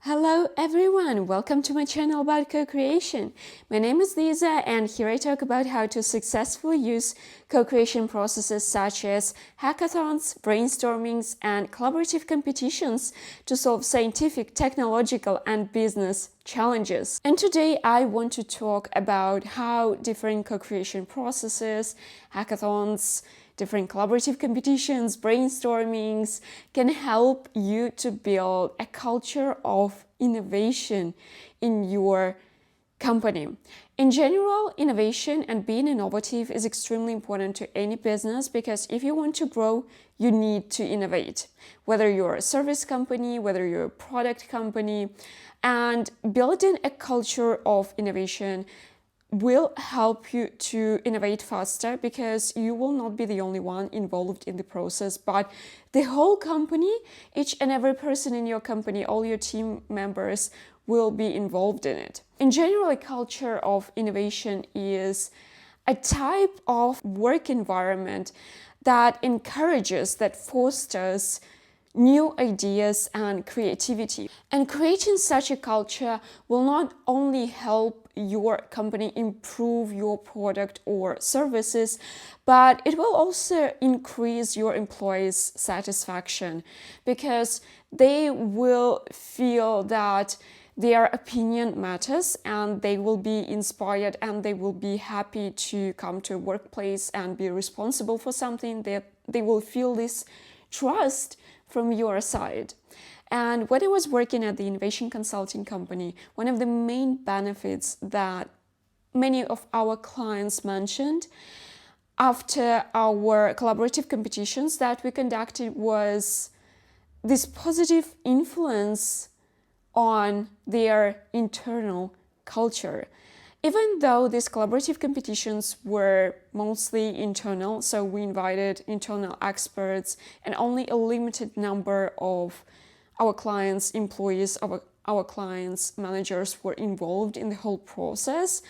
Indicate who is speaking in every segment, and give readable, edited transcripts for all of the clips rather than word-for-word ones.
Speaker 1: Hello everyone, welcome to my channel about co-creation. My name is Lisa and here I talk about how to successfully use co-creation processes such as hackathons, brainstormings, and collaborative competitions to solve scientific, technological, and business challenges. And today I want to talk about how different co-creation processes, hackathons, different collaborative competitions, brainstormings can help you to build a culture of innovation in your company. In general, innovation and being innovative is extremely important to any business because if you want to grow, you need to innovate. Whether you're a service company, whether you're a product company, and building a culture of innovation will help you to innovate faster because you will not be the only one involved in the process, but the whole company, each and every person in your company, all your team members will be involved in it. In general, a culture of innovation is a type of work environment that encourages, that fosters new ideas and creativity. And creating such a culture will not only help your company improve your product or services, but it will also increase your employees' satisfaction because they will feel that their opinion matters and they will be inspired and they will be happy to come to a workplace and be responsible for something. That they will feel this trust from your side. And when I was working at the innovation consulting company, one of the main benefits that many of our clients mentioned after our collaborative competitions that we conducted was this positive influence on their internal culture. Even though these collaborative competitions were mostly internal, so we invited internal experts and only a limited number of our clients' employees, our clients' managers were involved in the whole process,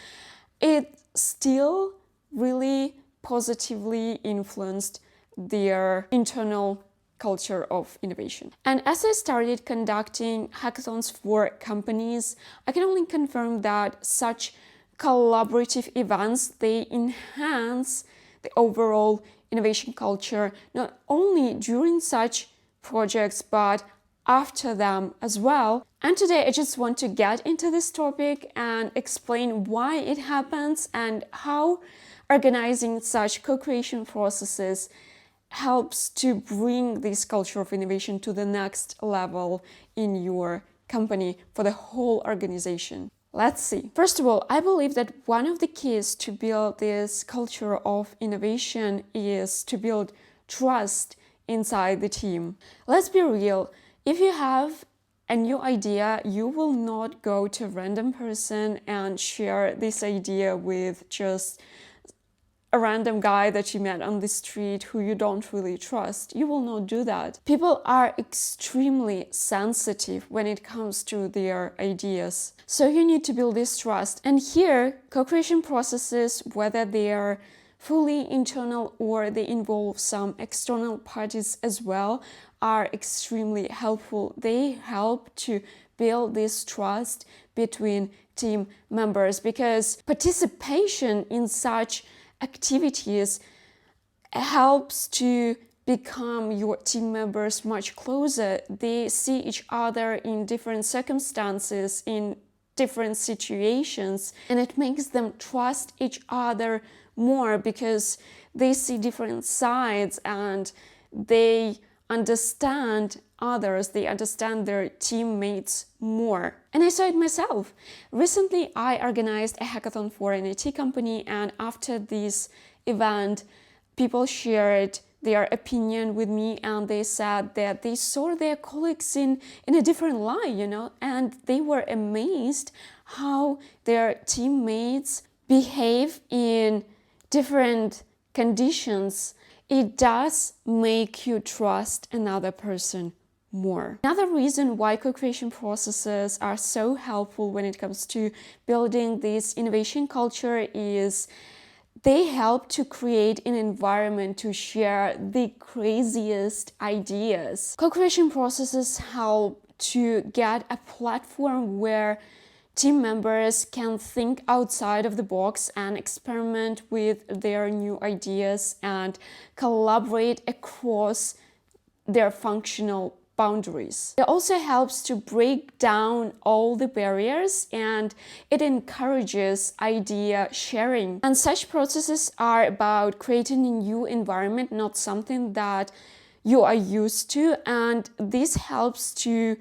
Speaker 1: it still really positively influenced their internal culture of innovation. And as I started conducting hackathons for companies, I can only confirm that such collaborative events, they enhance the overall innovation culture, not only during such projects, but after them as well. And today I just want to get into this topic and explain why it happens and how organizing such co-creation processes helps to bring this culture of innovation to the next level in your company for the whole organization. Let's see. First of all, I believe that one of the keys to build this culture of innovation is to build trust inside the team. Let's be real. If you have a new idea, you will not go to a random person and share this idea with just a random guy that you met on the street who you don't really trust. You will not do that. People are extremely sensitive when it comes to their ideas. So you need to build this trust. And here, co-creation processes, whether they are fully internal or they involve some external parties as well, are extremely helpful. They help to build this trust between team members because participation in such activities helps to become your team members much closer. They see each other in different circumstances, in different situations, and it makes them trust each other more because they see different sides and they understand others, they understand their teammates more. And I saw it myself. Recently, I organized a hackathon for an IT company, and after this event, people shared their opinion with me and they said that they saw their colleagues in a different light, and they were amazed how their teammates behave in different conditions. It does make you trust another person more. Another reason why co-creation processes are so helpful when it comes to building this innovation culture is they help to create an environment to share the craziest ideas. Co-creation processes help to get a platform where team members can think outside of the box and experiment with their new ideas and collaborate across their functional boundaries. It also helps to break down all the barriers, and it encourages idea sharing. And such processes are about creating a new environment, not something that you are used to, and this helps to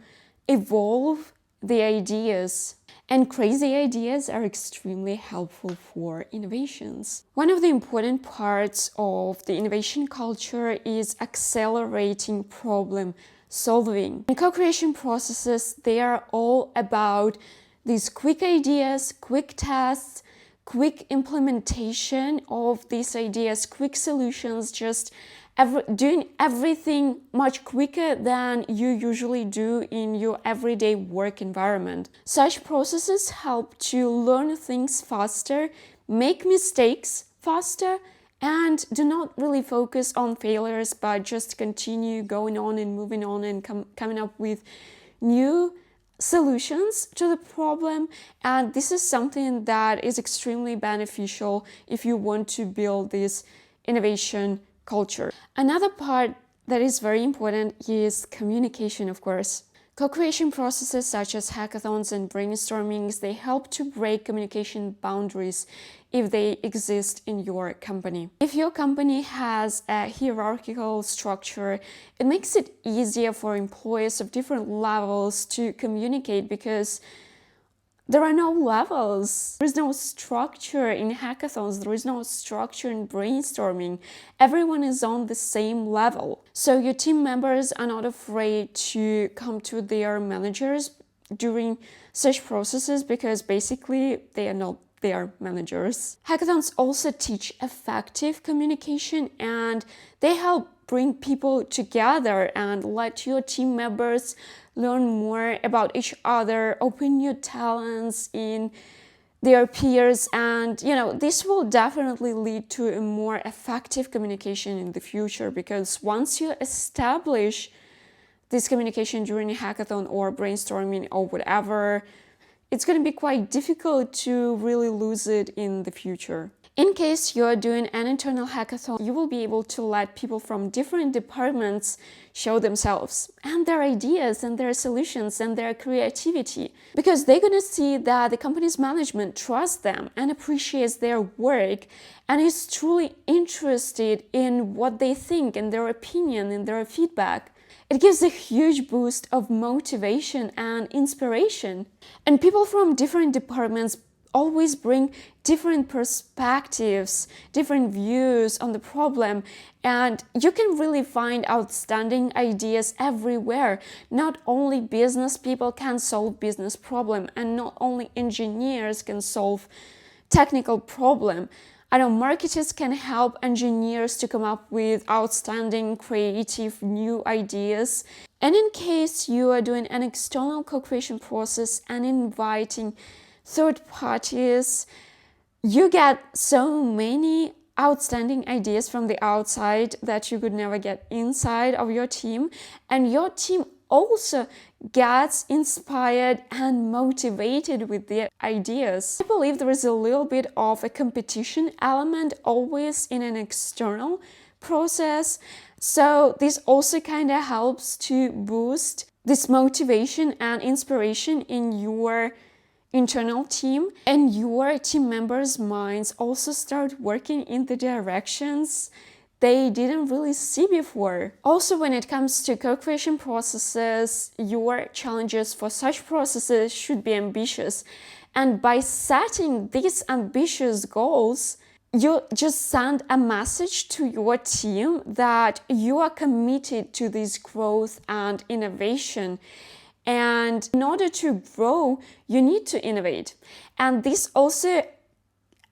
Speaker 1: evolve the ideas. And crazy ideas are extremely helpful for innovations. One of the important parts of the innovation culture is accelerating problem solving. And co-creation processes, they are all about these quick ideas, quick tests, quick implementation of these ideas, quick solutions, just doing everything much quicker than you usually do in your everyday work environment. Such processes help to learn things faster, make mistakes faster, and do not really focus on failures, but just continue going on and moving on and coming up with new solutions to the problem. And this is something that is extremely beneficial if you want to build this innovation culture. Another part that is very important is communication, of course. Co-creation processes such as hackathons and brainstormings, they help to break communication boundaries if they exist in your company. If your company has a hierarchical structure, it makes it easier for employees of different levels to communicate because there are no levels. There is no structure in hackathons. There is no structure in brainstorming. Everyone is on the same level. So your team members are not afraid to come to their managers during such processes because basically they are not their managers. Hackathons also teach effective communication, and they help bring people together and let your team members learn more about each other, open new talents in their peers, and this will definitely lead to a more effective communication in the future, because once you establish this communication during a hackathon or brainstorming or whatever, it's going to be quite difficult to really lose it in the future. In case you're doing an internal hackathon, you will be able to let people from different departments show themselves and their ideas and their solutions and their creativity, because they're going to see that the company's management trusts them and appreciates their work and is truly interested in what they think and their opinion and their feedback. It gives a huge boost of motivation and inspiration. And people from different departments always bring different perspectives, different views on the problem, and you can really find outstanding ideas everywhere. Not only business people can solve business problem, and not only engineers can solve technical problem. Marketers can help engineers to come up with outstanding, creative, new ideas. And in case you are doing an external co-creation process and inviting third parties, you get so many outstanding ideas from the outside that you could never get inside of your team, and your team also gets inspired and motivated with their ideas. I believe there is a little bit of a competition element always in an external process, so this also kind of helps to boost this motivation and inspiration in your internal team, and your team members' minds also start working in the directions they didn't really see before. Also, when it comes to co-creation processes, your challenges for such processes should be ambitious. And by setting these ambitious goals, you just send a message to your team that you are committed to this growth and innovation. And in order to grow, you need to innovate. And this also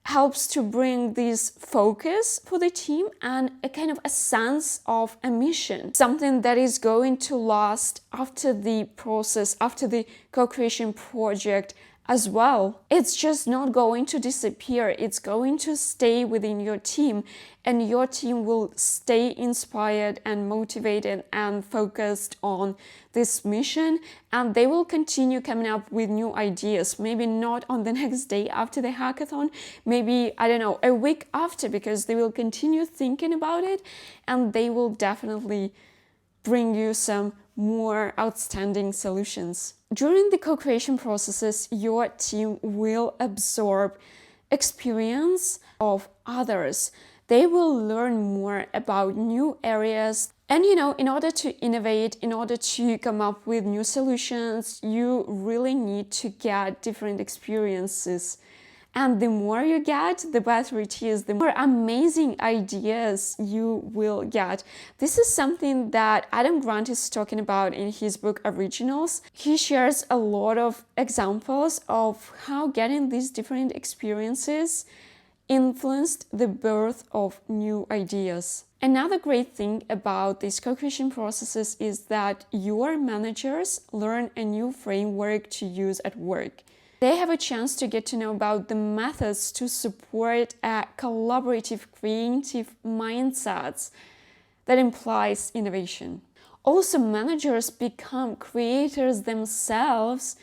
Speaker 1: helps to bring this focus for the team and a kind of a sense of a mission, something that is going to last after the process, after the co-creation project as well. It's just not going to disappear. It's going to stay within your team, and your team will stay inspired and motivated and focused on this mission, and they will continue coming up with new ideas. Maybe not on the next day after the hackathon, maybe, I don't know, a week after, because they will continue thinking about it, and they will definitely bring you some more outstanding solutions. During the co-creation processes, your team will absorb experience of others. They will learn more about new areas. And in order to innovate, in order to come up with new solutions, you really need to get different experiences. And the more you get, the better it is, the more amazing ideas you will get. This is something that Adam Grant is talking about in his book Originals. He shares a lot of examples of how getting these different experiences influenced the birth of new ideas. Another great thing about these co-creation processes is that your managers learn a new framework to use at work. They have a chance to get to know about the methods to support a collaborative, creative mindset that implies innovation. Also, managers become creators themselves,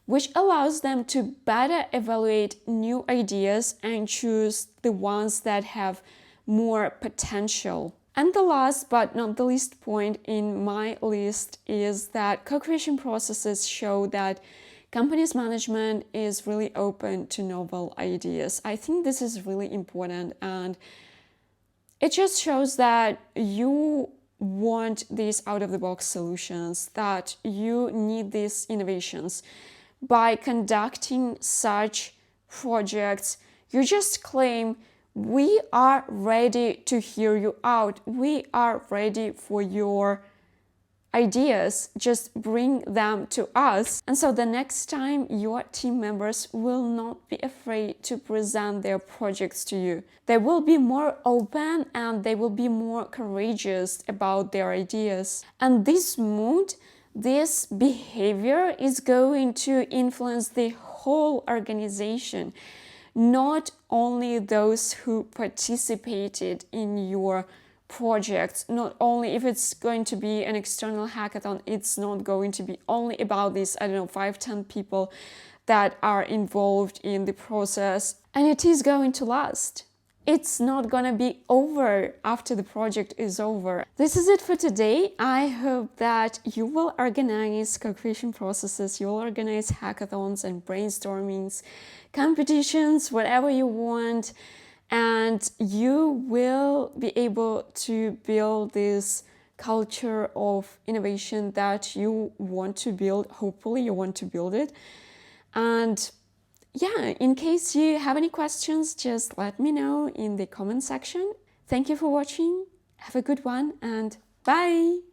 Speaker 1: which allows them to better evaluate new ideas and choose the ones that have more potential. And the last but not the least point in my list is that co-creation processes show that company's management is really open to novel ideas. I think this is really important, and it just shows that you want these out-of-the-box solutions, that you need these innovations. By conducting such projects, you just claim, we are ready to hear you out. We are ready for your ideas, just bring them to us. And so the next time, your team members will not be afraid to present their projects to you. They will be more open and they will be more courageous about their ideas. And this mood, this behavior is going to influence the whole organization, not only those who participated in your project. Not only if it's going to be an external hackathon, it's not going to be only about these, 5-10 people that are involved in the process, and it is going to last. It's not gonna be over after the project is over. This is it for today. I hope that you will organize co-creation processes, you will organize hackathons and brainstormings, competitions, whatever you want, and you will be able to build this culture of innovation that you want to build. Hopefully you want to build it. And yeah, in case you have any questions, just let me know in the comment section. Thank you for watching. Have a good one and bye!